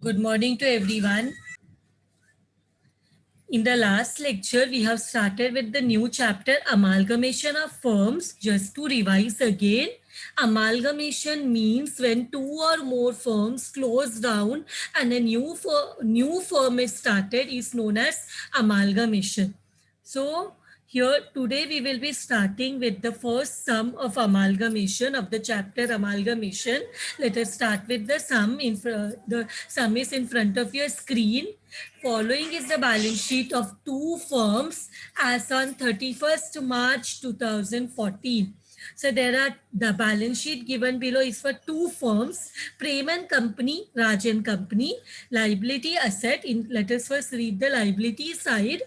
Good morning to everyone. In the last lecture, we have started with the new chapter amalgamation of firms. Just to revise again, amalgamation means when two or more firms close down and a new firm is started is known as amalgamation. So here today we will be starting with the first sum of amalgamation of the chapter amalgamation. Let us start with the sum. The sum is in front of your screen. Following is the balance sheet of two firms as on 31st March 2014. So there are the balance sheet given below is for two firms, Prem and Company, Raj and Company. Liability asset. Let us first read the liability side.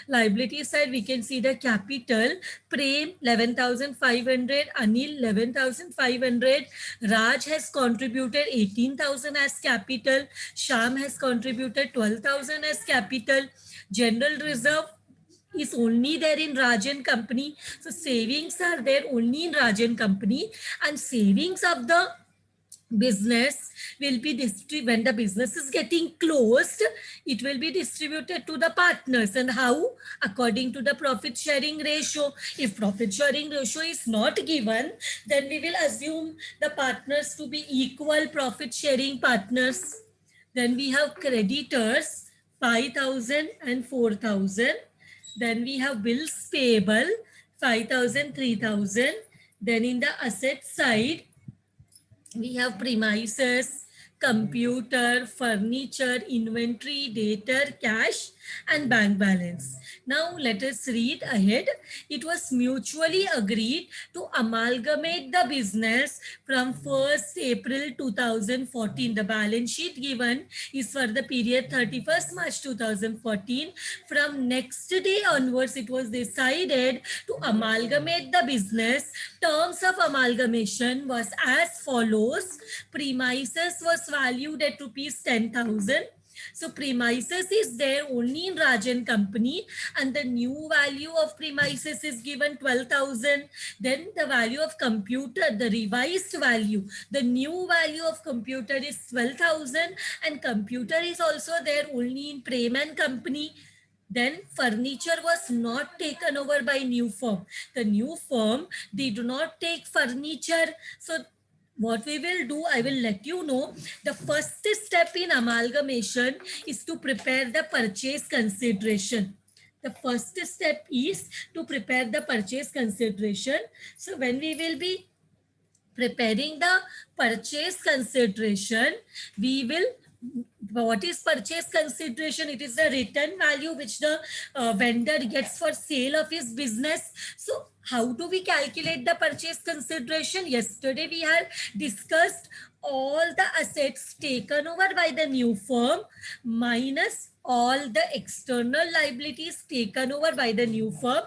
Liability side, we can see the capital. Prem 11,500, Anil 11,500, Raj has contributed 18,000 as capital, Sham has contributed 12,000 as capital. General reserve is only there in Rajan Company. So savings are there only in Rajan Company, and savings of the business will be distributed when the business is getting closed. It will be distributed to the partners. And how? According to the profit sharing ratio. If profit sharing ratio is not given, then we will assume the partners to be equal profit sharing partners. Then we have creditors 5,000 and 4,000. Then we have bills payable 5,000, 3,000. Then in the asset side, we have premises, computer, furniture, inventory, data, cash, and bank balance. Now let us read ahead. It was mutually agreed to amalgamate the business from 1st April 2014. The balance sheet given is for the period 31st March 2014. From next day onwards, it was decided to amalgamate the business. Terms of amalgamation was as follows. Premises was valued at rupees 10,000. So premises is there only in Rajan Company, and the new value of premises is given 12,000. Then the value of computer, the revised value, the new value of computer is 12,000, and computer is also there only in Prem and Company. Then furniture was not taken over by new firm. The new firm, they do not take furniture. So what we will do, I will let you know. The first step in amalgamation is to prepare the purchase consideration. The first step is to prepare the purchase consideration. So when we will be preparing the purchase consideration, we will, what is purchase consideration? It is the return value which the vendor gets for sale of his business. So how do we calculate the purchase consideration? Yesterday we had discussed all the assets taken over by the new firm minus all the external liabilities taken over by the new firm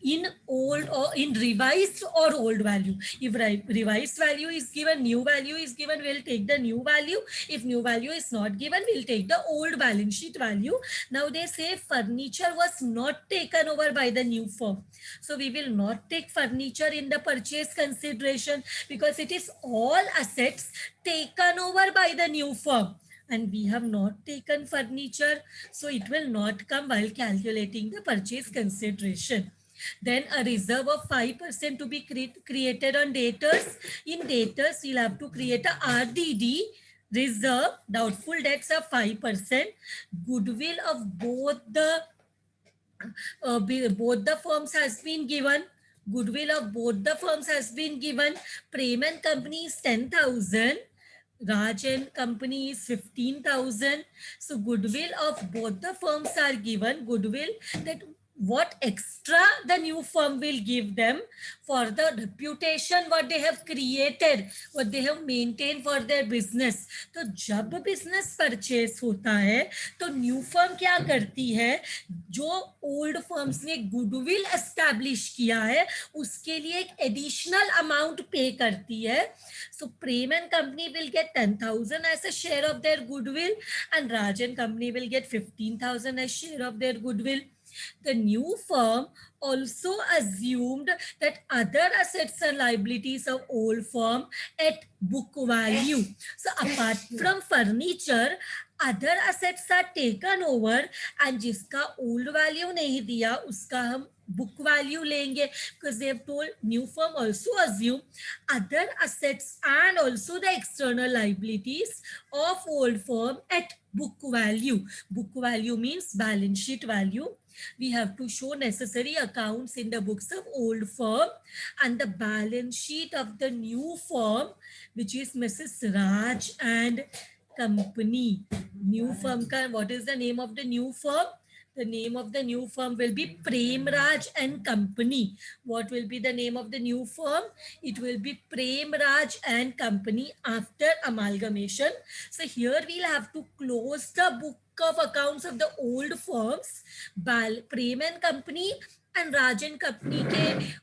in old or in revised or old value. If revised value is given, new value is given, we'll take the new value. If new value is not given, we'll take the old balance sheet value. Now they say furniture was not taken over by the new firm. So we will not take furniture in the purchase consideration because it is all assets taken over by the new firm. And we have not taken furniture, so it will not come while calculating the purchase consideration. Then a reserve of 5% to be created on debtors. In debtors, you'll have to create a RDD, reserve. Doubtful debts are 5%. Goodwill of both the firms has been given. Goodwill of both the firms has been given. Prem and Company is 10,000. Raj and Company is 15,000. So goodwill of both the firms are given. Goodwill, that what extra the new firm will give them for the reputation what they have created, what they have maintained for their business. तो जब business purchase होता है तो new firm क्या करती है, जो old firms ने goodwill establish किया है उसके लिए एक additional amount pay करती है. So Prem and Company will get 10,000 as a share of their goodwill, and Raj and Company will get 15,000 as share of their goodwill. The new firm also assumed that other assets and liabilities of old firm at book value. So apart from furniture, other assets are taken over and जिसका old value नहीं दिया उसका हम book value लेंगे, because they have told new firm also assume other assets and also the external liabilities of old firm at book value. Book value means balance sheet value. We have to show necessary accounts in the books of old firm and the balance sheet of the new firm, which is Mrs. Raj and Company. New firm ka, what is the name of the new firm? The name of the new firm will be Prem Raj and Company. What will be the name of the new firm? It will be Prem Raj and Company after amalgamation. So here we'll have to close the book of accounts of the old firms, Prem and Company and Raj and Company ke,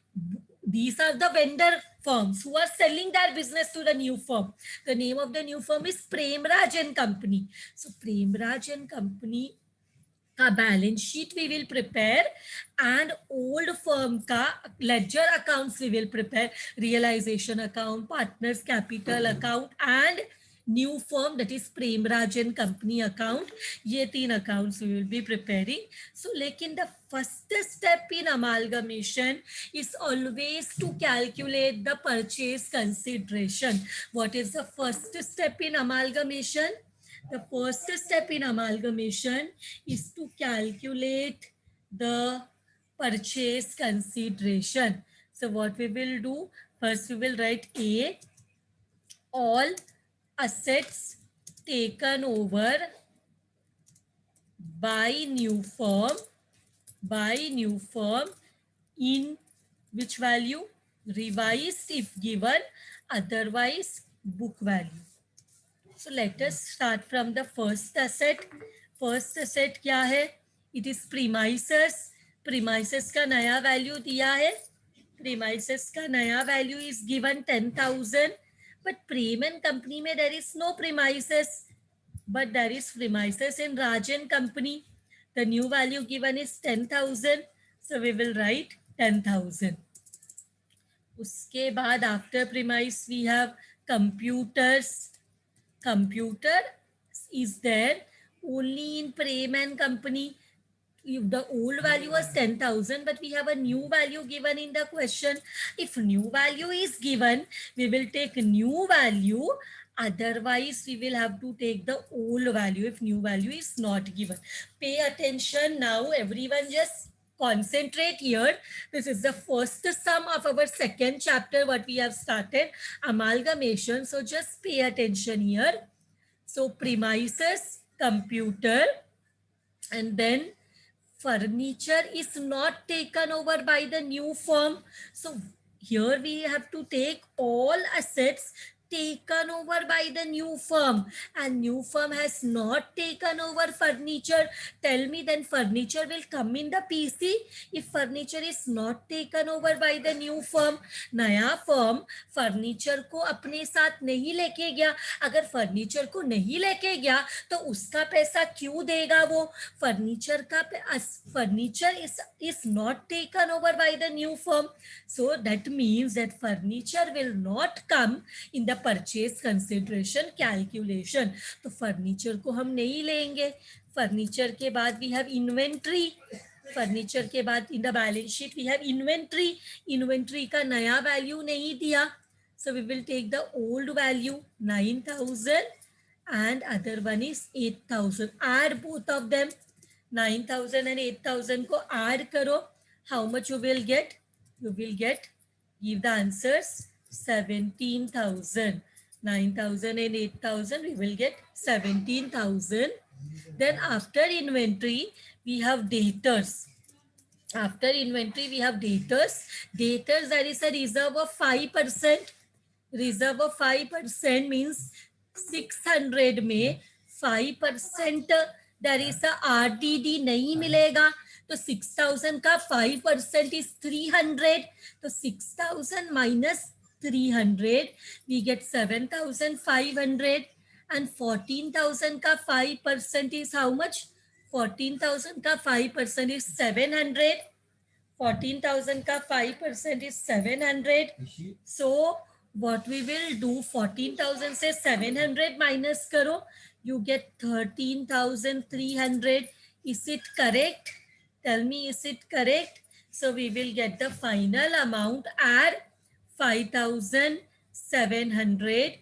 these are the vendor firms who are selling their business to the new firm. The name of the new firm is Premraj and Company. So Premraj and Company का balance sheet we will prepare and old firm का ledger accounts we will prepare, realization account, partners capital account and new firm, that is Premraj and Company account. ये तीन accounts we will be preparing. So लेकिन the first step in amalgamation is always to calculate the purchase consideration. What is the first step in amalgamation? The first step in amalgamation is to calculate the purchase consideration. So what we will do, first we will write A, all assets taken over by new firm in which value? Revised if given, otherwise book value. So let us start from the first asset. First asset क्या है? It is premises. Premises का नया value दिया है. Premises का नया value is given 10,000. But Prem and Company में there is no premises. But there is premises in Raj and Company. The new value given is 10,000. So we will write 10,000. उसके बाद after premise we have computers. Computer is there only in Prem and Company. If the old value was 10,000, but we have a new value given in the question. If new value is given, we will take new value. Otherwise, we will have to take the old value if new value is not given. Pay attention now, everyone, just concentrate here. This is the first sum of our second chapter, what we have started, amalgamation. So just pay attention here. So premises, computer, and then furniture is not taken over by the new firm. So here we have to take all assets taken over by the new firm, and new firm has not taken over furniture. Tell me, then furniture will come in the PC if furniture is not taken over by the new firm. नया firm furniture को अपने साथ नहीं लेके गया. अगर furniture को नहीं लेके गया तो उसका पैसा क्यों देगा वो? Furniture का furniture is not taken over by the new firm. So that means that furniture will not come in the purchase consideration calculation. तो फर्नीचर को हम नहीं लेंगे. फर्नीचर के बाद वी हैव इन्वेंट्री. फर्नीचर के बाद in the balance sheet we have inventory. Inventory का नया वैल्यू नहीं दिया, so we will take the old value 9,000 and other one is 8,000. add both of them. 9,000 and 8,000 को add करो. how much you will get? You will get, give the answers, 17,000. 9,000 and 8,000, we will get 17,000. Then after inventory, we have debtors. After inventory, we have debtors. Debtors, there is a reserve of 5%. Reserve of 5% means 600 में 5% there is a RDD नहीं मिलेगा. तो 6,000 का 5% is 300. तो 6,000 minus 300, we get 7,500. And 14,000 का 5% is how much? 14,000 का 5% is 700. 14,000 का 5% is 700. So what we will do, 14,000 से 700 minus करो, you get 13,300. Is it correct? Tell me, is it correct? So we will get the final amount at 5,700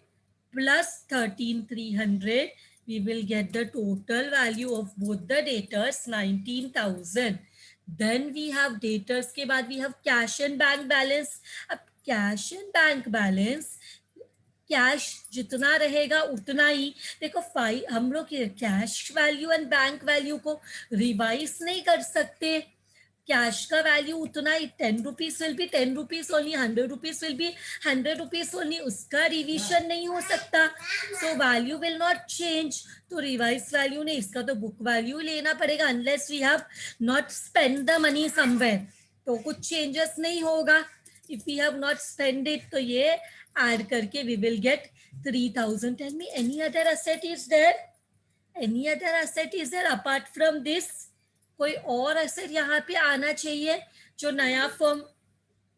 plus 13,300. We will get the total value of both the debtors, 19,000. Then we have debtors के बाद we have cash and bank balance. अब cash and bank balance, cash जितना रहेगा उतना ही, देखो हम लोग cash value and bank value को रिवाइज नहीं कर सकते. कैश का वैल्यू उतना ही, 10 rupees will be 10 rupees only, 100 rupees will be 100 rupees only, उसका रिविजन नहीं हो सकता. So value will not change. तो रिवाइज वैल्यू ने इसका तो बुक वैल्यू लेना पड़ेगा, unless we have not spend the money somewhere, तो कुछ चेंजेस नहीं होगा. If we have not spend it, तो ये ऐड करके we will get 3,000. Tell me, any other asset is there? Any other asset is there apart from this? कोई और asset यहाँ पे आना चाहिए जो नया फर्म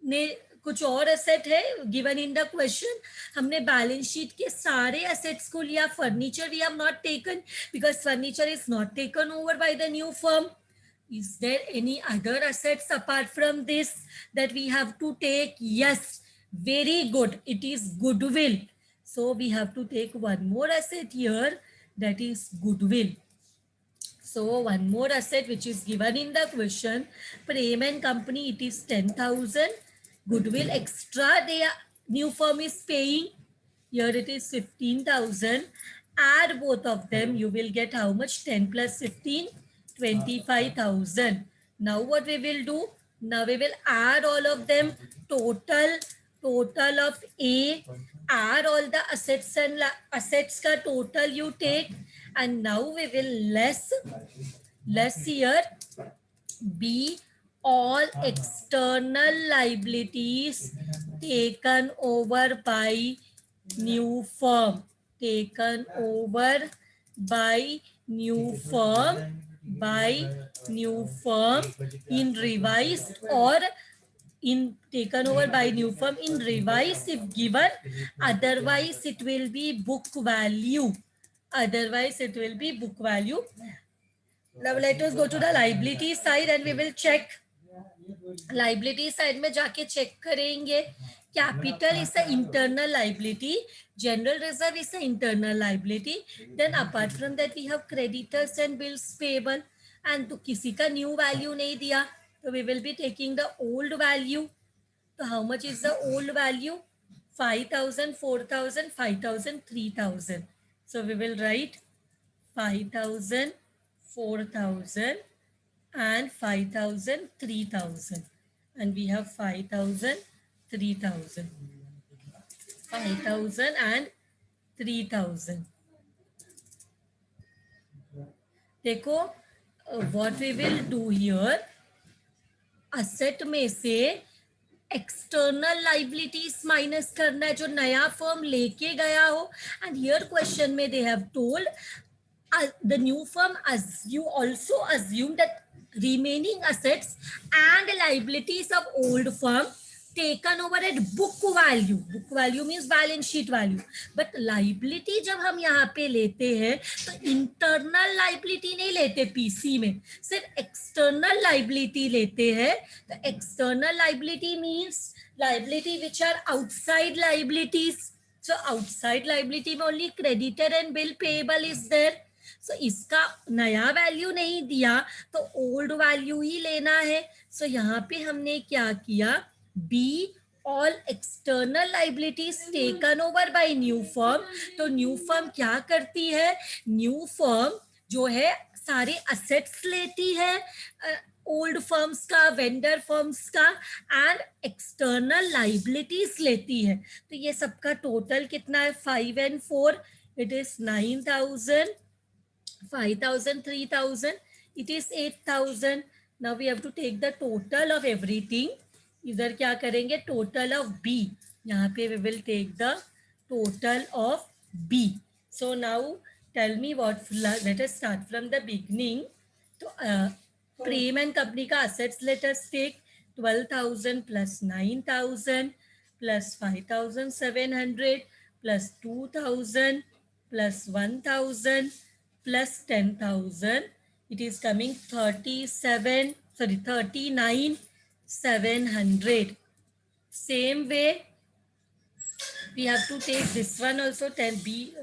ने, कुछ और एसेट है गिवन इन द क्वेश्चन. हमने बैलेंस शीट के सारे एसेट्स को लिया. Furniture we have not taken because furniture is not taken over by the new firm. Is there any other assets apart from this that we have to take? Yes. Very good. It is goodwill. So we have to take one more asset here, that is goodwill. So one more asset which is given in the question, Prem and Company, it is 10,000. Goodwill extra new firm is paying. Here it is 15,000. Add both of them, you will get how much? 10 plus 15, 25,000. Now what we will do? Now we will add all of them. Total of A. Add all the assets and assets ka total you take. And now we will less here. B. All external liabilities taken over by new firm. Taken over by new firm in revised or in taken over by new firm in revised if given, otherwise it will be book value. Otherwise it will be book value. Now let us go to the liability side and we will check. Liability side में जाके check करेंगे. Capital is an internal liability. General reserve is an internal liability. Then apart from that we have creditors and bills payable. And तो किसी का new value नहीं दिया, so we will be taking the old value. So how much is the old value? 5,000, 4,000, 5,000, 3,000. So we will write 5,000, 4,000 and 5,000, 3,000. And we have 5,000, 3,000. 5,000 and 3,000. देखो, what we will do here, asset में से external liabilities minus करना है जो नया firm लेके गया हो. एंड हियर क्वेश्चन में they have told the new firm you also assume that remaining assets and liabilities of old firm taken over at book value. Book value means balance sheet value. But liability जब हम यहाँ पे लेते हैं तो internal liability नहीं लेते PC में, सिर्फ external liability लेते हैं. तो external liability means liability which are outside liabilities. So outside liability में only creditor and bill payable is there. So इसका नया वैल्यू नहीं दिया तो ओल्ड वैल्यू ही लेना है. सो यहाँ पे हमने क्या किया, be all external liabilities taken over bye new firm. तो न्यू फर्म क्या करती है, न्यू फर्म जो है सारे असेट्स लेती है ओल्ड फर्म्स का, वेंडर फर्म्स का, एंड एक्सटर्नल लाइबिलिटीज लेती है. तो ये सबका टोटल कितना है, 5 and 4, it is 9,000, 5,000, 3,000, it is 8,000. Now we have to take the total of everything. इधर क्या करेंगे, total of B. यहाँ पे we will take the total of B. So now tell me what, let us start from the beginning. तो Prem and company का assets letters take 12,000 plus 9,000 plus 5,700 plus 2,000 plus 1,000 plus 10,000, it is coming 39,700. Same way, we have to take this one also, 10B.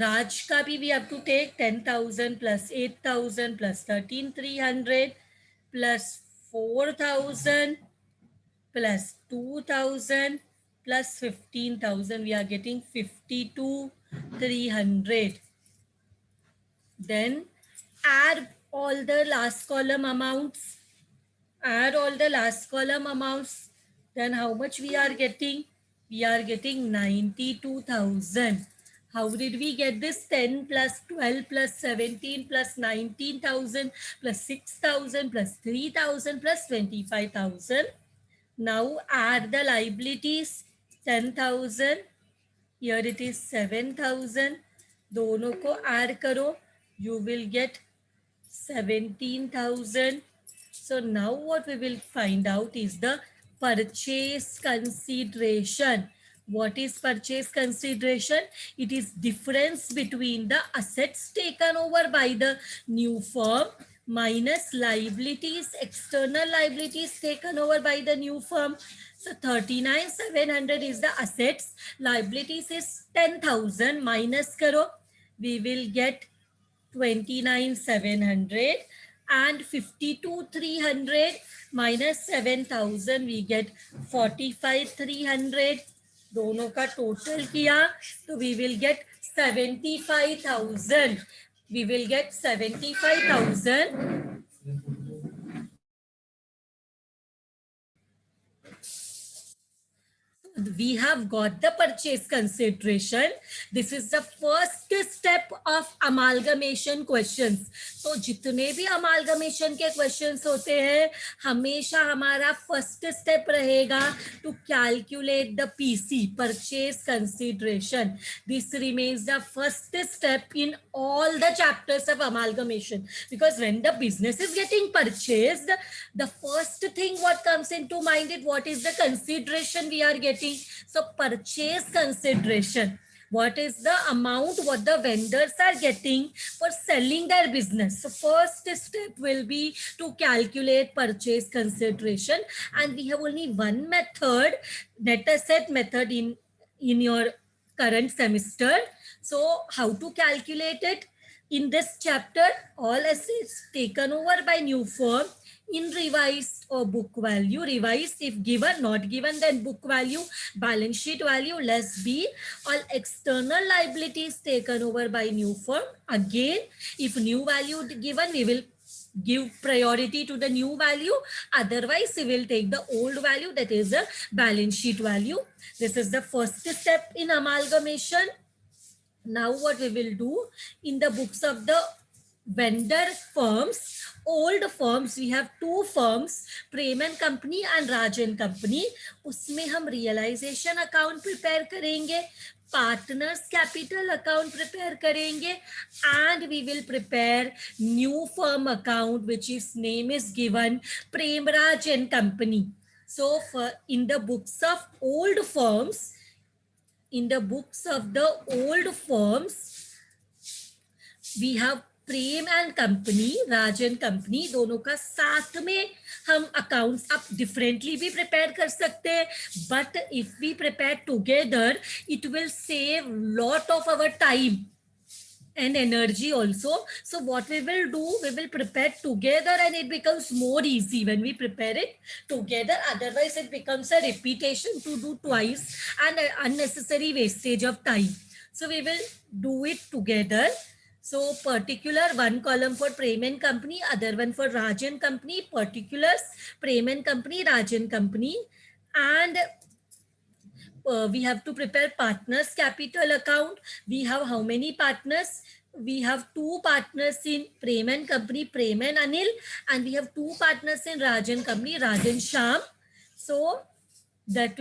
Raj ka bhi we have to take 10,000 plus 8,000 plus 13,300 plus 4,000 plus 2,000 plus 15,000. We are getting 52,300. Then add all the last column amounts. Add all the last column amounts. Then how much we are getting? We are getting 92,000. How did we get this? 10 plus 12 plus 17 plus 19,000 plus 6,000 plus 3,000 plus 25,000. Now add the liabilities. 10,000. Here it is 7,000. दोनों को add करो. You will get 17,000. So now what we will find out is the purchase consideration. What is purchase consideration? It is difference between the assets taken over by the new firm minus liabilities, external liabilities taken over by the new firm. So 39,700 is the assets. Liabilities is 10,000 minus karo. We will get 29,700 and 52,300 minus 7,000 we get 45,300. दोनों का total किया तो we will get 75,000. We will get 75,000. We have got the purchase consideration. This is the first step of amalgamation questions. तो जितने भी amalgamation के questions होते हैं हमेशा हमारा first step रहेगा to calculate the PC, purchase consideration. This remains the first step in all the chapters of amalgamation, because when the business is getting purchased, the first thing what comes into mind is what is the consideration we are getting. So purchase consideration, what is the amount what the vendors are getting for selling their business. So first step will be to calculate purchase consideration, and we have only one method, net asset method in your current semester. So how to calculate it? In this chapter, all assets taken over by new firm in revised or book value. Revised if given, not given then book value, balance sheet value less B. All external liabilities taken over by new firm. Again, if new value given, we will give priority to the new value. Otherwise, we will take the old value, that is the balance sheet value. This is the first step in amalgamation. Now what we will do, in the books of the vendor firms, old firms, we have two firms, Prem and Company and Raj and Company. उसमें हम realization account prepare करेंगे, partners capital account prepare करेंगे, and we will prepare new firm account which is name is given Prem Raj and Company. So for in the books of old firms, in the books of the old firms, we have Prem and company, Raj and company, दोनों का साथ में हम accounts आप differently भी prepare कर सकते हैं, but if we prepare together it will save lot of our time and energy also. So what we will do, we will prepare together and it becomes more easy when we prepare it together. Otherwise it becomes a repetition to do twice and an unnecessary wastage of time. So we will do it together. So particular, one column for Prem and Company, other one for Raj and Company. Particulars, Prem and Company, Raj and Company. And we have to prepare partners capital account. We have how many partners? We have two partners in Prem and Company, Prem and Anil, and we have two partners in Raj and Company, Raj and Shyam. So that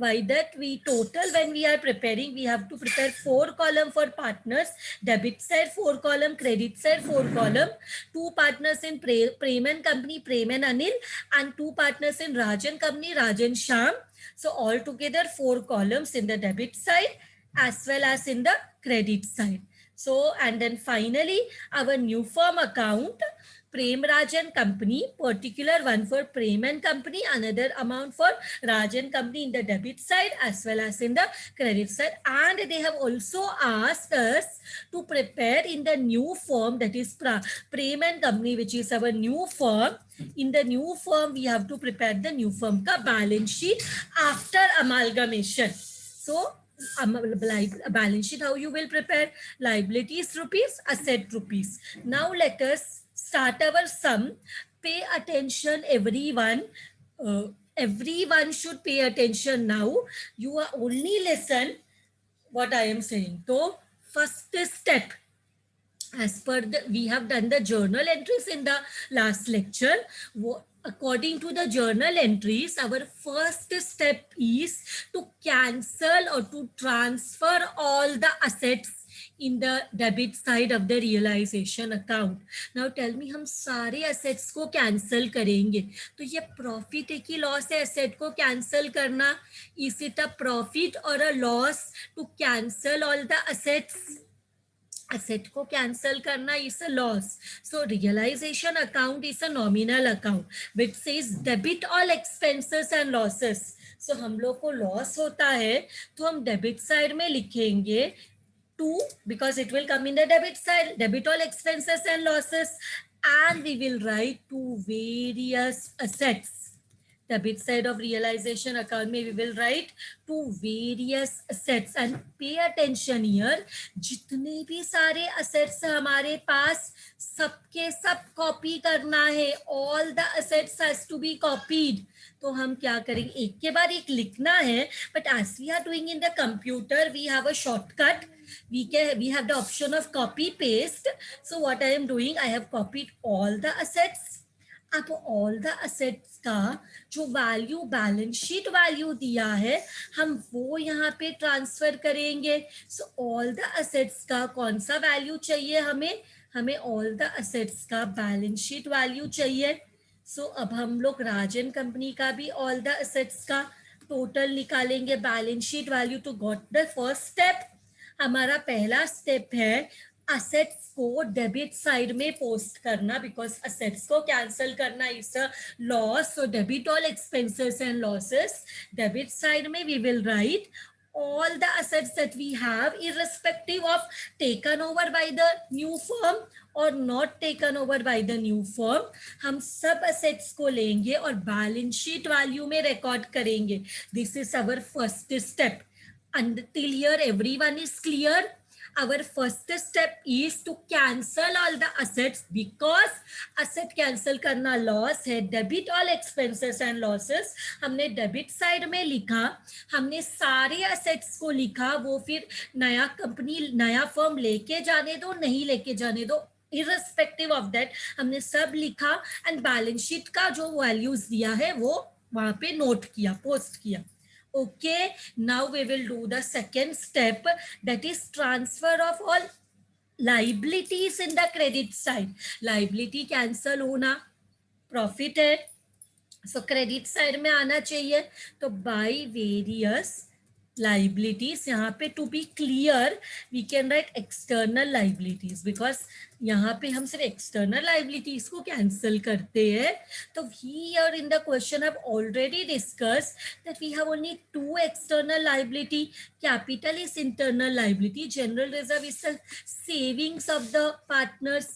Why that? We total, when we are preparing, we have to prepare 4 column for partners, debit side 4 column, credit side 4 column, 2 partners in Prem and Company, Prem and Anil, and 2 partners in Rajan Company, Rajan Sham. So all together 4 columns in the debit side as well as in the credit side. So, and then finally our new firm account, Prem Rajan Company, particular one for Prem and Company, another amount for Rajan Company in the debit side as well as in the credit side. And they have also asked us to prepare in the new form, that is Prem and Company, which is our new firm. In the new firm, we have to prepare the new firm ka balance sheet after amalgamation. So, balance sheet, how you will prepare? Liabilities rupees, asset rupees. Now let us start our sum. Pay attention, everyone. Everyone should pay attention now. You are only listen what I am saying. So first step, as per the, we have done the journal entries in the last lecture. According to the journal entries, our first step is to cancel or to transfer all the assets in the debit side of the realization account. Now tell me, हम सारे assets को cancel करेंगे, तो ये profit है कि loss है asset को cancel करना? Is it a profit or a loss to cancel all the assets? Asset को cancel करना is a loss. So realization account is a nominal account which says debit all expenses and losses. So हम लोग को loss होता है तो हम debit side में लिखेंगे to, because it will come in the debit side, debit all expenses and losses, and we will write to various assets. Debit side of realization account में we will write to various assets. And pay attention here, जितने भी सारे assets हमारे पास सबके सब copy करना है. All the assets has to be copied. तो हम क्या करेंगे, एक के बाद एक लिखना है. But as we are doing in the computer, we have a shortcut. We have the option of copy paste. So what I am doing, I have copied all the assets. अब ऑल द असेट्स का जो value balance sheet value दिया है हम वो यहाँ पे transfer करेंगे. सो ऑल द असेट्स का कौन सा वैल्यू चाहिए हमें? हमें ऑल द असेट्स का बैलेंस शीट वैल्यू चाहिए. सो अब हम लोग राजन कंपनी का भी ऑल द असेट्स का टोटल निकालेंगे, बैलेंस शीट वैल्यू. तो गॉट द फर्स्ट स्टेप. हमारा पहला स्टेप है असेट्स को डेबिट साइड में पोस्ट करना, बिकॉज असेट्स को कैंसिल करना is a loss. So debit all expenses and losses. Debit side में we will write all the assets that we have, irrespective of taken over by the new firm or not taken over by the new firm. हम सब assets को लेंगे और balance sheet value में record करेंगे. This is our first step. Until here everyone is clear? Our first step is to cancel all the assets, because asset cancel करना loss है. Debit all expenses and losses हमने debit side में लिखा. हमने सारे assets को लिखा. वो फिर नया कंपनी नया फर्म लेके जाने दो नहीं लेके जाने दो, irrespective of that हमने सब लिखा. एंड बैलेंस शीट का जो वैल्यूज दिया है वो वहां पे नोट किया, पोस्ट किया. Okay, now we will do the second step, that is transfer of all liabilities in the credit side. Liability cancel होना, profit है, so credit side में आना चाहिए. तो by various liabilities, यहाँ पे to be clear we can write external liabilities, because यहाँ पे हम सिर्फ external liabilities को cancel करते हैं. तो here in the question I've already discussed that we have only two external liability. Capital is internal liability, general reserve is the savings of the partners,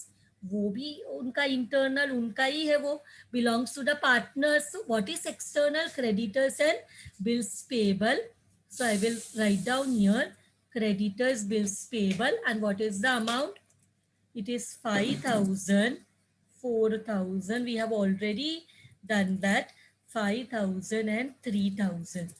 वो भी उनका इंटरनल उनका ही है, वो belongs to the partners. What is external? Creditors and bills payable. So I will write down here creditors, bills payable, and what is the amount? It is 5,000, 4,000. We have already done that. 5,000 and 3,000.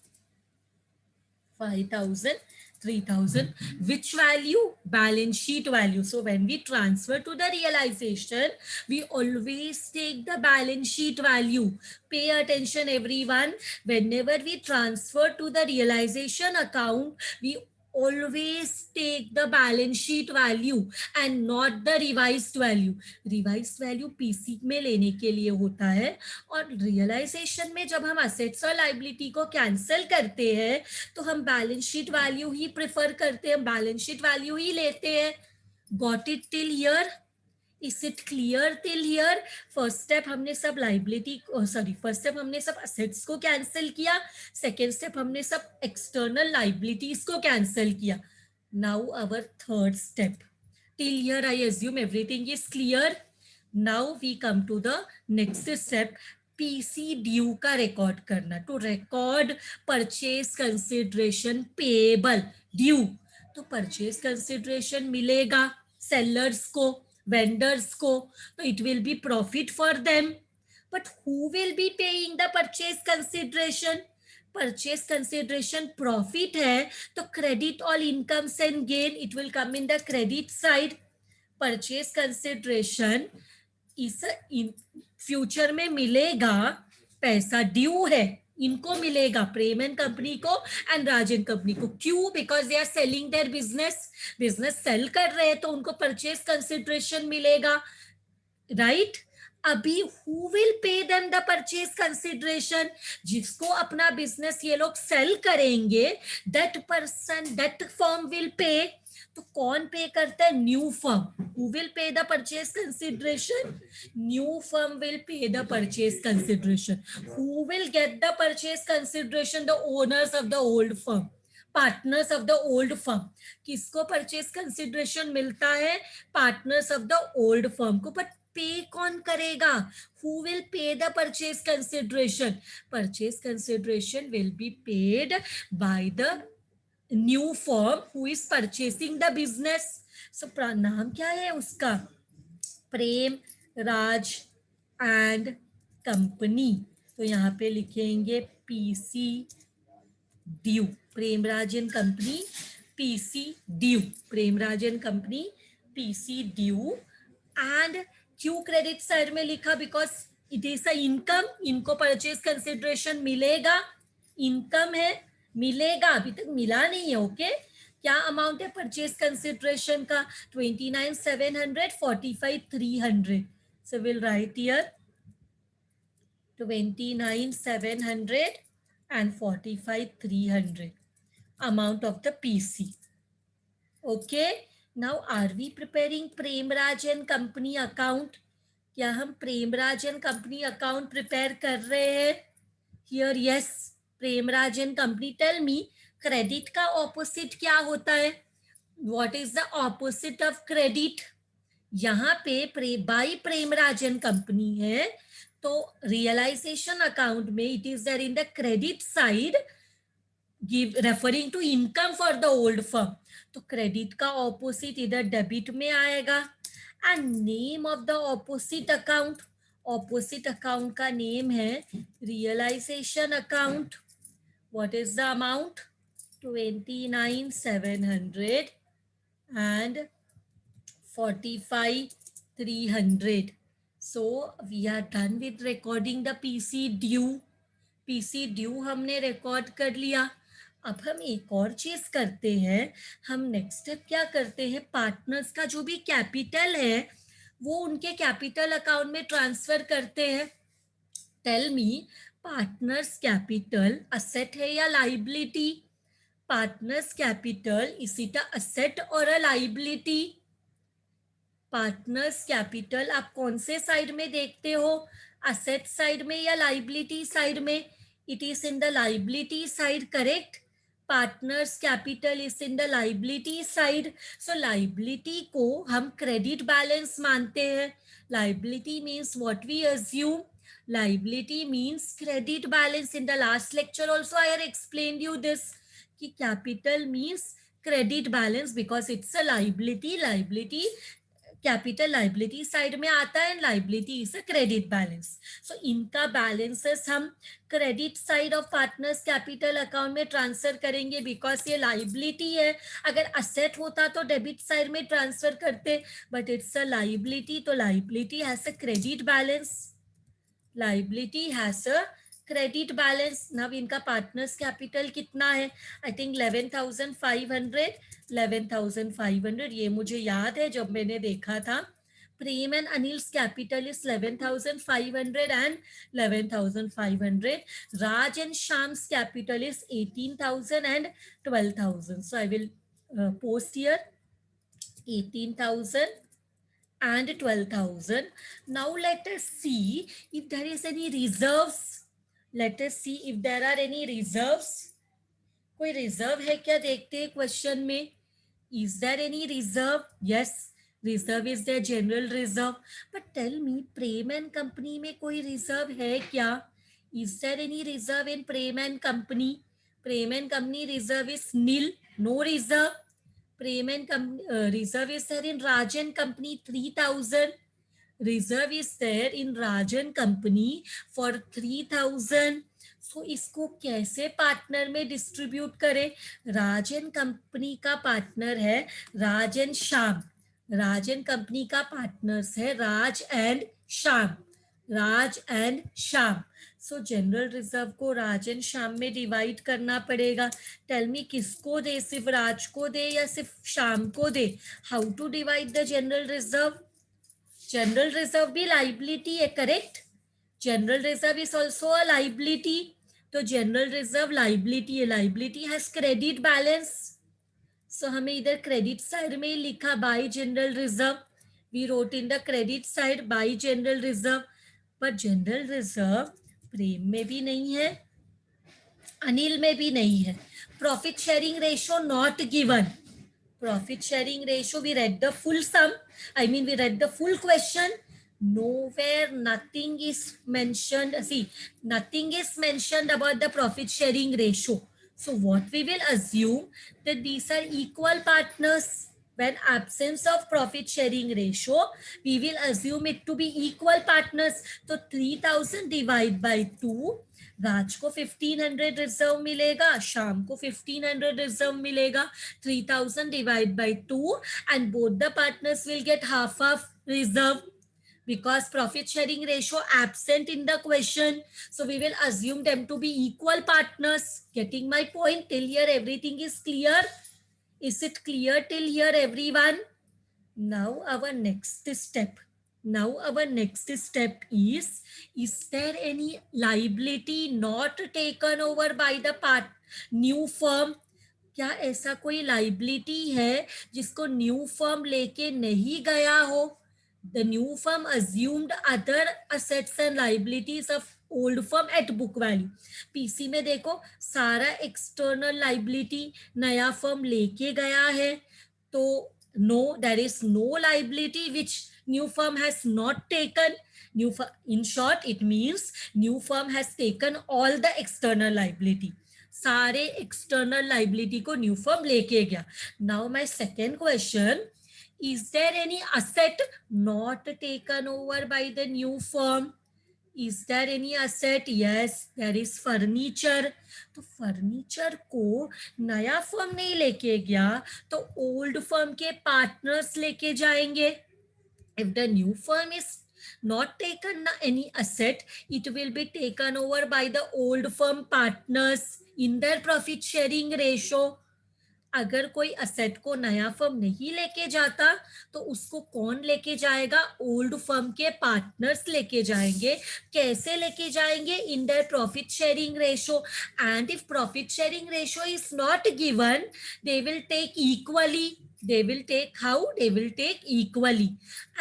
5,000, 3,000. Which value? Balance sheet value. So when we transfer to the realization, we always take the balance sheet value. Pay attention, everyone. Whenever we transfer to the realization account, we always take the balance sheet value and not the revised value. Revised value PC में लेने के लिए होता है, और realisation में जब हम असेट्स और लाइबिलिटी को कैंसिल करते हैं तो हम बैलेंस शीट वैल्यू ही प्रेफर करते हैं, बैलेंस शीट वैल्यू ही लेते हैं. Got it till here? Is it clear till here? First step हमने सब लाइबिलिटी, सॉरी, फर्स्ट स्टेप हमने सब असेट्स को कैंसिल किया, सेकेंड स्टेप हमने सब एक्सटर्नल लाइबिलिटीज को कैंसिल किया. Now our third step. Till here I assume everything is clear. Now we come to the next step, PC due का record करना. To record purchase consideration payable due. तो purchase consideration मिलेगा sellers को, vendors को, तो it will be profit for them. But who will be paying the purchase consideration? Purchase consideration profit है तो credit all incomes and gain, it will come in the credit side. Purchase consideration इस future में मिलेगा, पैसा due है, इनको मिलेगा, Prem and company को एंड राजन कंपनी को. क्यों? Because they are selling their business. Business sell कर रहे हैं तो उनको परचेज कंसिडरेशन मिलेगा, राइट? अभी who will pay them the purchase consideration? जिसको अपना बिजनेस ये लोग सेल करेंगे, that person, that firm will pay. तो कौन पे करता है? New firm. Who will pay the purchase consideration? New firm will pay the purchase consideration. Who will get the purchase consideration? The owners of the old firm, partners of the old firm. किसको purchase consideration मिलता है? Partners of the old firm को. But pay कौन करेगा? Who will pay the purchase consideration? Purchase consideration will be paid by the new firm who is purchasing the business. So नाम क्या है उसका? प्रेम राज एंड कंपनी. तो यहाँ पे लिखेंगे PC due, Premraj and company, PC due, Premraj and company, PC due. And क्यों credit side में लिखा? Because it is a income. इनको परचेज कंसिडरेशन मिलेगा, इनकम है, मिलेगा, अभी तक मिला नहीं है. ओके, क्या अमाउंट है परचेज कंसिडरेशन का? 29,700, 45,300. So will write here 29,700 and 45,300 amount of the PC. Okay, now are we preparing Premraj and Company account? क्या हम Premraj and company account prepare कर रहे हैं? Here yes, Premraj and company. Tell me, credit का opposite क्या होता है? What is the opposite of credit? यहाँ पे बाई प्रेमराज एंड कंपनी है, तो रियलाइजेशन अकाउंट में it is there in the credit side, give referring to income for the old firm. तो क्रेडिट का ऑपोजिट इधर डेबिट में आएगा. And name of the opposite account, opposite account का name है realisation account. What is the amount? 29,700 and 45,300. So we are done with recording the PC due. PC due हमने record कर लिया. अब हम एक और चीज करते हैं. हम नेक्स्ट स्टेप क्या करते हैं? पार्टनर्स का जो भी कैपिटल है वो उनके कैपिटल अकाउंट में ट्रांसफर करते हैं. Tell me, partners capital asset है या liability? Partners capital is it a asset or a liability? Partners capital आप कौन से साइड में देखते हो? असेट साइड में या लाइबिलिटी साइड में? It is in the liability side, correct? Partners capital is in the liability side. So liability को हम क्रेडिट बैलेंस मानते हैं. Liability means what we assume, liability means credit balance. In the last lecture also I have explained you this कि capital means credit balance because it's a liability. Liability capital liability side में आता है and liability is a credit balance. सो इनका balances हम credit side of partners capital account में transfer करेंगे because ये liability है. अगर असेट होता तो डेबिट साइड में ट्रांसफर करते, बट इट्स अ लाइबिलिटी, तो liability has a credit balance. Liability has a credit balance. नव इनका पार्टनर्स कैपिटल कितना है? I think 11,500. 11,500 ये मुझे याद है जब मैंने देखा था. Prem and Anil's capital is 11,500 and 11,500. Raj and Sham's capital is 18,000 and 12,000. So I will post here 18,000 and 12,000. Now let us see if there is any reserves. Let us see if there are any reserves. कोई reserve है क्या देखते हैं question में. Is there any reserve? Yes, reserve is there, general reserve. But tell me, Prem and company में कोई reserve है क्या? Is there any reserve in Prem and company? Prem and company reserve is nil, no reserve. Prem and reserve is there in Rajan company 3,000. Reserve is there in Rajan company for 3,000. So इसको कैसे partner में distribute करें? राजन company का partner है Rajan Shyam. Rajan company का partners है Raj and Shyam. Raj and Shyam. So general reserve को Raj and Shyam में डिवाइड करना पड़ेगा. टेल मी किसको दे, सिर्फ राज को दे या सिर्फ श्याम को दे? How to divide the general reserve? General reserve भी लाइबिलिटी है, correct? General reserve is also a liability. तो जनरल रिजर्व लाइबिलिटी है, liability has credit balance. So हमें इधर क्रेडिट साइड में ही लिखा by general reserve. We wrote in the credit side by general reserve. पर जनरल रिजर्व प्रेम में भी नहीं है, अनिल में भी नहीं है. Profit sharing ratio not given. Profit sharing ratio, we read the full sum. I mean, we read the full question. Nowhere nothing is mentioned. See, nothing is mentioned about the profit sharing ratio. So what we will assume that these are equal partners. When absence of profit sharing ratio, we will assume it to be equal partners. So 3,000 divide by 2. राज को 1,500 reserve मिलेगा, शाम को 1,500 reserve मिलेगा. 3,000 divide by 2 and both the partners will get half of reserve because profit sharing ratio absent in the question. So we will assume them to be equal partners. Getting my point? Till here everything is clear. Is it clear till here, everyone? Now our next step. Now our next step is there any liability not taken over by the new firm? क्या ऐसा कोई liability है जिसको new firm लेके नहीं गया हो? The new firm assumed other assets and liabilities of old firm at book value. PC में देखो सारा एक्सटर्नल लाइबिलिटी नया फर्म लेके गया है, तो no, there is no liability which new firm has not taken. New firm, in short, it means new firm has taken all the external liability. सारे external liability को न्यू फर्म लेके गया. Now my second question, is there any asset not taken over by the new firm? Is there any asset? Yes, there is furniture. तो furniture को नया firm नहीं लेके गया तो ओल्ड फर्म के पार्टनर्स लेके जाएंगे. If the new firm is not taken any asset, it will be taken over by the old firm partners in their profit sharing ratio. अगर कोई असेट को नया फर्म नहीं लेके जाता तो उसको कौन लेके जाएगा? ओल्ड फर्म के पार्टनर्स लेके जाएंगे. कैसे लेके जाएंगे? In their profit sharing ratio. And if profit sharing ratio is not given, they will take equally. they will take how? They will take equally.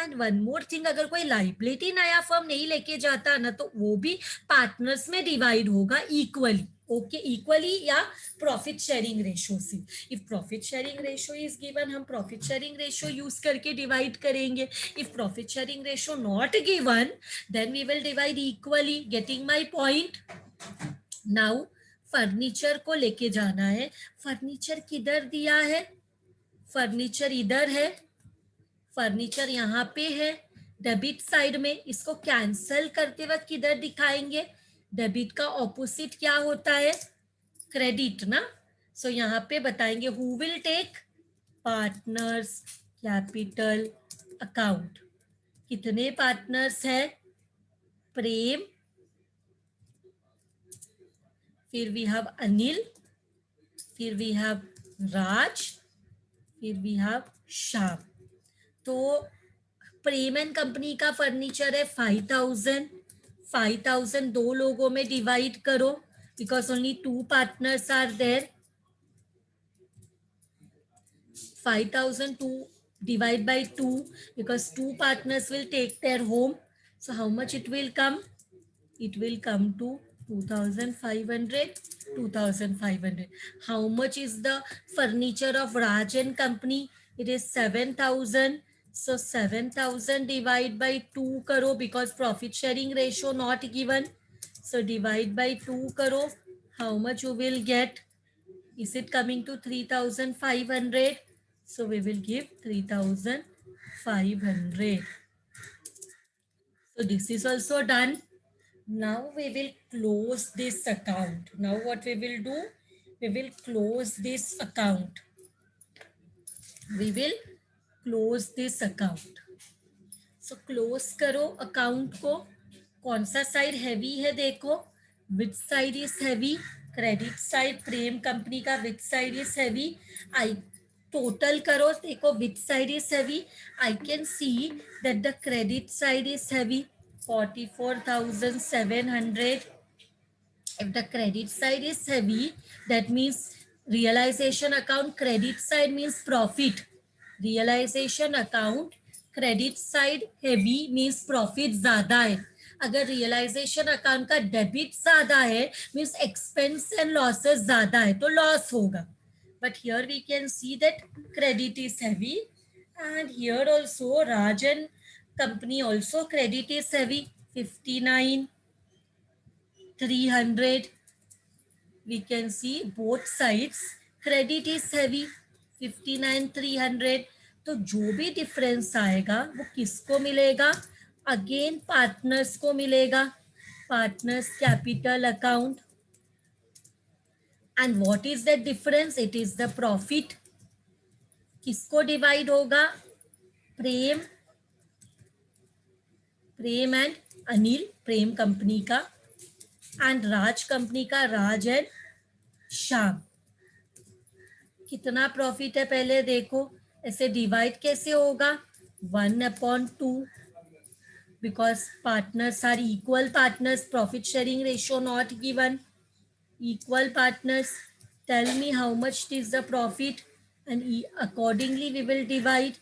And one more thing, अगर कोई liability नया firm नहीं लेके जाता ना तो वो भी पार्टनर्स में डिवाइड होगा इक्वली. ओके, इक्वली या प्रॉफिट शेयरिंग रेशियो से. If profit sharing ratio is given, हम प्रॉफिट शेयरिंग रेशियो यूज करके डिवाइड करेंगे. If profit sharing ratio not given, then we will divide equally. Getting my point? Now furniture को लेके जाना है. Furniture किधर दिया है? फर्नीचर इधर है. फर्नीचर यहाँ पे है डेबिट साइड में, इसको कैंसल करते वक्त किधर दिखाएंगे? डेबिट का ऑपोजिट क्या होता है? क्रेडिट ना। सो यहाँ पे बताएंगे who will take? Partners capital account. कितने पार्टनर्स है? प्रेम, फिर वी हैव अनिल, फिर वी हैव राज, फिर वी हैव श्याम। तो प्रेम एंड कंपनी का फर्नीचर है 5,000। 5,000 दो लोगों में डिवाइड करो because only 2 partners are there. 5,000 to divide by 2 because 2 partners will take their home. So how much it will come? It will come to 2,500. 2,500. How much is the furniture of Raj and Company? It is 7,000. So 7,000 divide by 2 karo because profit sharing ratio not given. So divide by 2 karo. How much you will get? Is it coming to 3,500? So we will give 3,500. So this is also done. Now we will close this account. Now what we will do? We will close this account. We will close this account. So close करो account को. कौन सा side heavy है देखो? Which side is heavy? Credit side Prem company का which side is heavy? I total करो देखो which side is heavy. I can see that the credit side is heavy 44,700. If the credit side is heavy, that means realization account credit side means profit. Realization account credit side heavy means profit ज़्यादा है. अगर realization account का debit ज़्यादा है means expense and losses ज़्यादा है तो loss होगा. But here we can see that credit is heavy, and here also Rajan company also credit is heavy 59,300. We can see both sides credit is heavy 59,300. तो जो भी difference आएगा वो किसको मिलेगा? अगेन पार्टनर्स को मिलेगा. Partners capital account. And what is the difference? It is the profit. किसको डिवाइड होगा? प्रेम, प्रेम एंड अनिल प्रेम कंपनी का, एंड राज कंपनी का राज एंड श्याम. कितना प्रॉफिट है पहले देखो. ऐसे डिवाइड कैसे होगा? 1/2 because partners are equal partners. Profit sharing ratio not given. Equal partners. Tell me how much is the profit and accordingly we will divide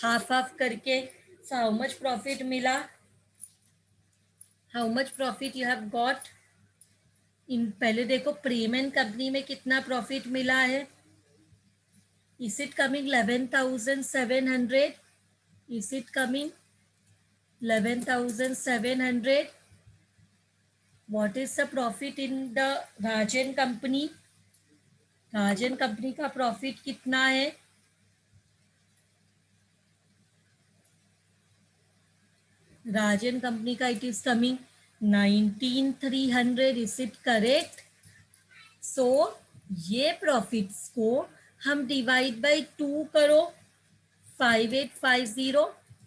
half half करके. So how much profit मिला? How much profit you have got in? पहले देखो प्रेम and company में कितना profit मिला है. Is it coming 11,700? Is it coming 11,700? What is the profit in the Rajan company? Rajan company का profit कितना है? Rajan company का it is coming 19,300. Is it correct? So ये प्रॉफिट्स को हम डिवाइड बाय 2 करो. 5850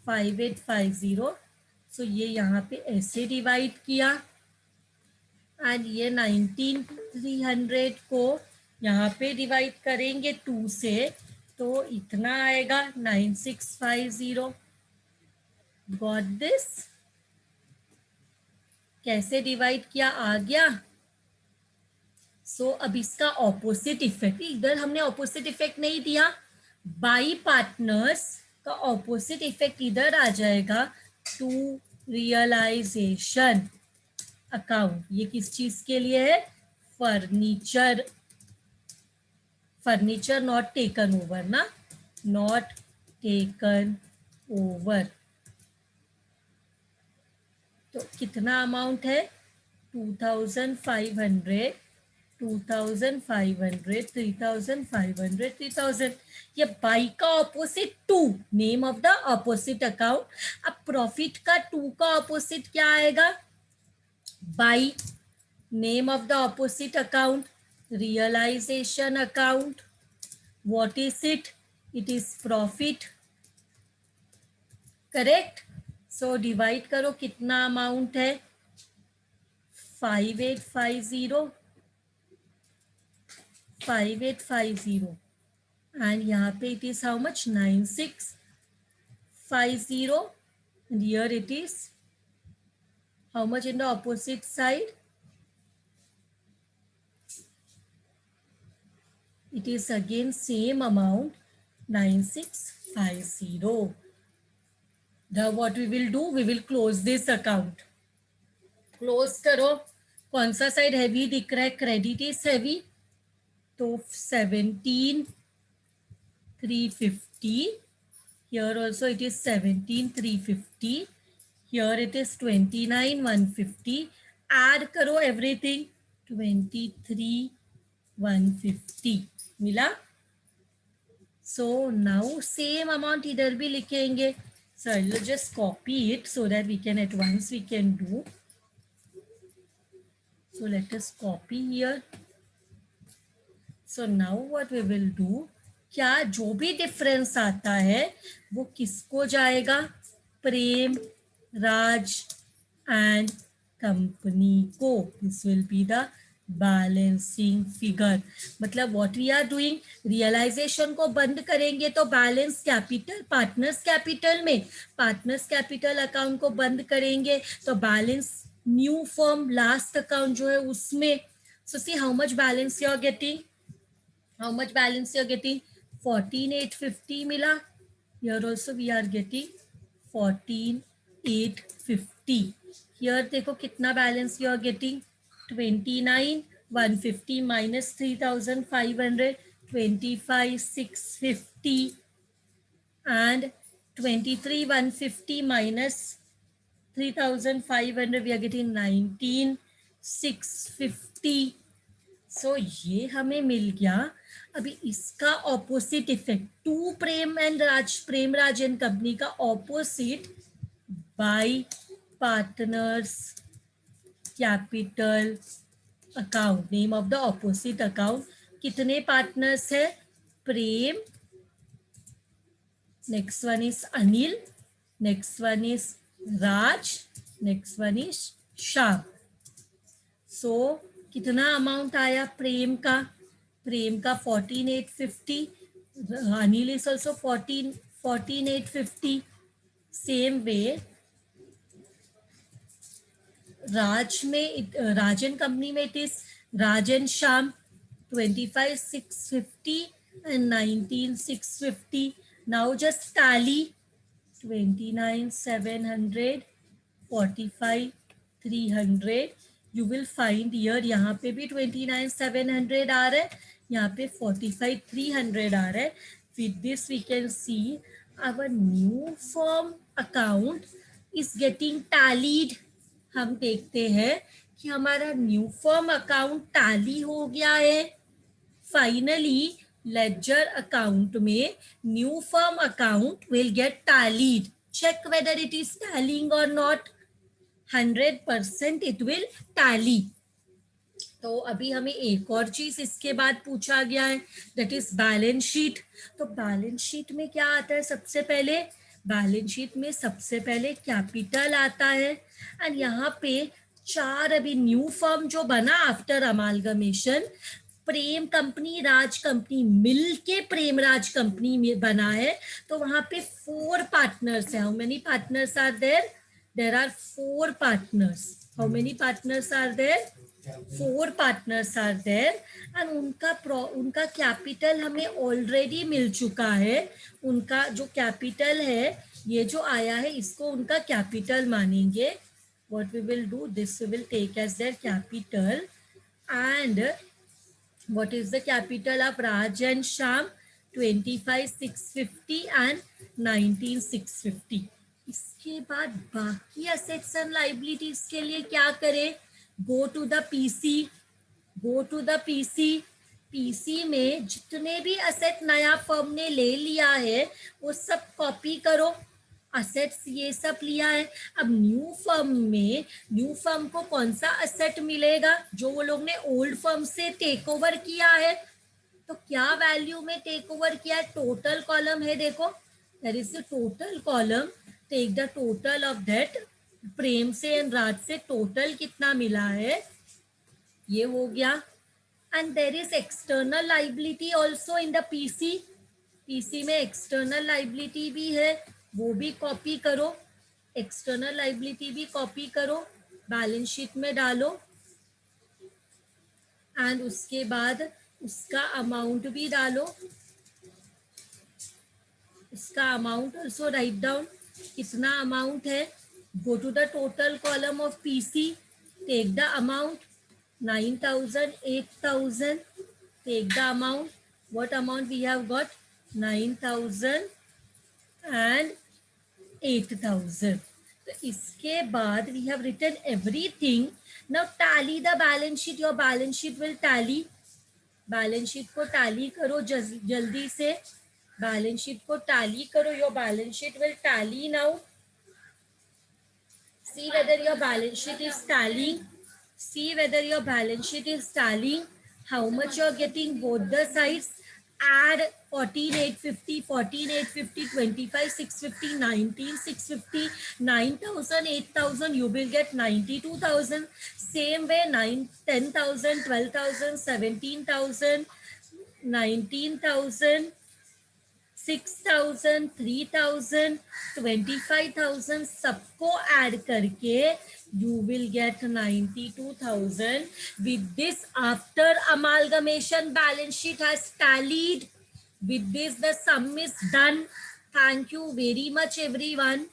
5850. सो ये यहाँ पे ऐसे डिवाइड किया, एंड ये 19,300 को यहाँ पे डिवाइड करेंगे 2 से तो इतना आएगा 9650. Got this? कैसे डिवाइड किया? आ गया. सो अब इसका ऑपोजिट इफेक्ट, इधर हमने ऑपोजिट इफेक्ट नहीं दिया. बाई पार्टनर्स का ऑपोजिट इफेक्ट इधर आ जाएगा टू रियलाइजेशन अकाउंट. ये किस चीज के लिए है? Furniture. Furniture not taken over ना, नॉट टेकन ओवर. तो कितना अमाउंट है? 2,500 2,500, 3,500, 3,000. ये बाई का opposite to, name of the opposite account. अब प्रॉफिट का टू का ऑपोजिट क्या आएगा? By. Name of the opposite account, realisation account. What is it? It is profit. Correct. So divide करो, कितना अमाउंट है? 5850, 5850. And यहाँ पे it is how much? 9650. And here it is how much in the opposite side? It is again same amount, 9650. Now what we will do? We will close this account. Close करो. कौन सा side heavy दिख रहा है? Credit is heavy, तो 17,350. Here also it is 17,350. Here it is 29,150. Add करो everything, 23,150 मिला. So now same amount इधर भी लिखेंगे. So I'll just copy it so that we can at once we can do. So let us copy here. So now what we will do, क्या जो भी difference आता है वो किसको जाएगा? प्रेम राज एंड कंपनी को. This will be the balancing figure. मतलब what we are doing, realisation को बंद करेंगे तो बैलेंस कैपिटल पार्टनर्स कैपिटल में, पार्टनर्स कैपिटल अकाउंट को बंद करेंगे तो balance new firm last account जो है उसमें. So see how much balance you are getting. How much balance you are getting? 14,850 mila. Here also we are getting 14,850. Here देखो कितना balance you are getting? 29,150 minus 3,500, 25,650, and 23,150 minus 3,500, we are getting 19,650. सो ये हमें मिल गया. अभी इसका opposite effect, to Prem Raj and company का opposite by partners capital account. Name of the opposite account. कितने partners है? Prem, next one is Anil, next one is Raj, next one is Shyam. So कितना amount आया प्रेम का? प्रेम का 14,850. Anil is also 14,850. Same way Raj में, Rajan company में it is Rajan Shyam 25,650 and 19,650. Now just tally 29,700, 45,300. You will find here, यहाँ पे भी 29,700 आ रहा है, यहाँ पे 45,300 आ रहा है. With this we can see our new firm account is getting tallied. हम देखते हैं कि हमारा न्यू फर्म अकाउंट टैली हो गया है. फाइनली लेजर अकाउंट में new firm account will get tallied. Check whether it is tallying or not. 100% it will tally. तो अभी हमें एक और चीज इसके बाद पूछा गया है, दैट इज बैलेंस शीट. तो बैलेंस शीट में क्या आता है? सबसे पहले बैलेंस शीट में सबसे पहले कैपिटल आता है. एंड यहाँ पे चार अभी न्यू फर्म जो बना आफ्टर अमालगमेशन, प्रेम कंपनी राज कंपनी मिल के प्रेम राज कंपनी में बना है. तो वहां पे 4 पार्टनर्स है. How many partners are there? There are 4 partners. How many partners are there? 4 partners are there. And उनका कैपिटल हमें ऑलरेडी मिल चुका है. उनका जो कैपिटल है, ये जो आया है, इसको उनका कैपिटल मानेंगे. What we will do? This we will take as their capital. And what is the capital of Raj and Sham? 25,650 and 19,650. इसके बाद बाकी असेट्स एंड लाइबिलिटीज के लिए क्या करें? Go to the PC, go to the PC, PC में जितने भी असेट नया फर्म ने ले लिया है वो सब कॉपी करो, असेट्स ये सब लिया है। अब न्यू फर्म में न्यू फर्म को कौन सा असेट मिलेगा, जो वो लोग ने ओल्ड फर्म से टेक ओवर किया है, तो क्या वैल्यू में टेक ओवर किया है, टोटल कॉलम है, देखो that is the total column, take the total of that, Prem से एंड राज से टोटल कितना मिला है, ये हो गया। And there is external liability also in the PC, PC में एक्सटर्नल लाइबिलिटी भी है, वो भी कॉपी करो, एक्सटर्नल लाइबिलिटी भी कॉपी करो, बैलेंस शीट में डालो, एंड उसके बाद उसका अमाउंट भी डालो, इसका अमाउंट ऑल्सो राइट डाउन, कितना अमाउंट है, go to the total column of PC, take the amount 9,000, 8,000, take the amount, what amount we have got, 9,000 and 8,000. तो इसके बाद we have written everything. Now tally the balance sheet, your balance sheet will tally, balance sheet को tally करो जल्दी से, balance sheet को tally करो, your balance sheet will tally now, see whether your balance sheet is tallying, see whether your balance sheet is tallying, how much you're getting both the sides, add 14,850, 14,850, 25, 650, 19, 650, 9,000, 8,000, you will get 92,000. Same way 9, 10,000, 12,000, 17,000, 19,000, 6,000, 3,000, 25,000 सबको add करके you will get 92,000. With this, after amalgamation, balance sheet has tallied. With this, the sum is done. Thank you very much, everyone.